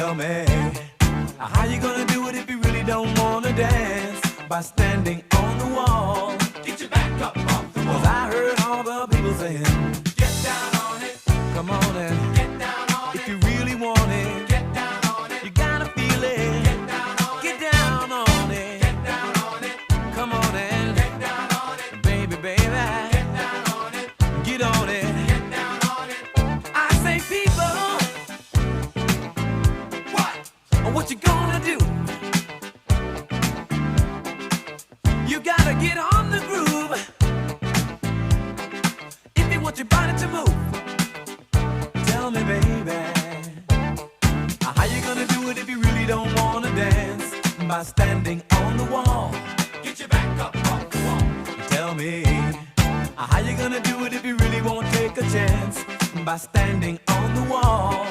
Tell me, how you gonna do it if you really don't wanna dance? By standing on the wall. Get your back up off the wall. 'Cause I heard all the people saying, Get down on it. come on and Get down on if it. you really want it, Get down on it. you gotta feel it. Get down on it. Get down on it. Get down on it. Come on and Get down on it. baby, baby, Get down on it. get on it. Get down on it. I say, people, what you gonna do? You gotta get on the groove if you want your body to move. Tell me, baby, how you gonna do it if you really don't wanna dance? By standing on the wall. Get your back up off the wall. Tell me, how you gonna do it if you really won't take a chance? By standing on the wall.